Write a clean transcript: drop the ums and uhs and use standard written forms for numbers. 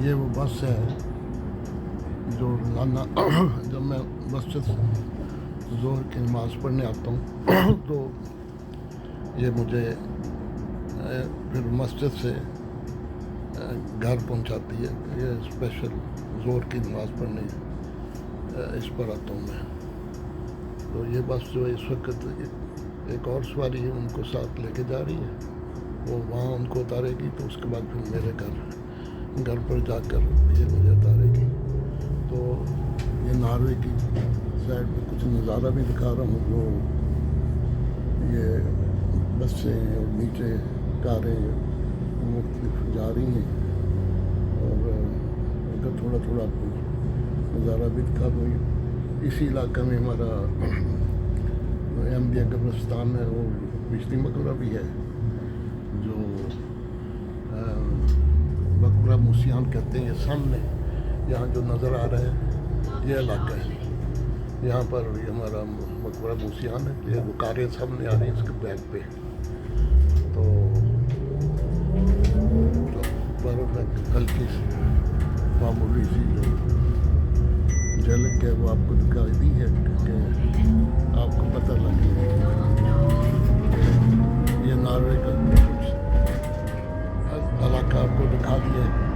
ये वो बस है जो रोज़ाना जब मैं मस्जिद ज़ोहर की नमाज़ पढ़ने आता हूँ तो ये मुझे फिर मस्जिद से घर पहुँचाती है। ये स्पेशल ज़ोहर की नमाज़ पढ़ने इस पर आता हूँ मैं। तो ये बस जो इस वक्त एक और सवारी है उनको साथ लेके जा रही है, वो वहाँ उनको उतारेगी तो उसके बाद फिर मेरे घर पर जाकर ये मुझे उतारेगी। तो ये नॉर्वे की साइड में कुछ नज़ारा भी दिखा रहा हूँ जो ये बसें और नीचे कारें मुख्तलिफ जा रही हैं और उनका थोड़ा थोड़ा नज़ारा भी दिखा दो। इसी इलाके में हमारा अहमदिया कब्रिस्तान है, वो बिजली मकबरा भी है जो मकबरा मूसियान कहते हैं। ये सामने यहाँ जो नज़र आ रहा है ये इलाका है, यहाँ पर ये हमारा मकबरा मूसियान है। ये बुकारें सामने आ रही हैं इसके बैक पे। तो पर हल्की सी मामूली सी जो झलक है वो आपको दिखाई दी है कि आपको पता लगे ये नॉर्वे का कुछ इलाका आपको दिखा दिया है।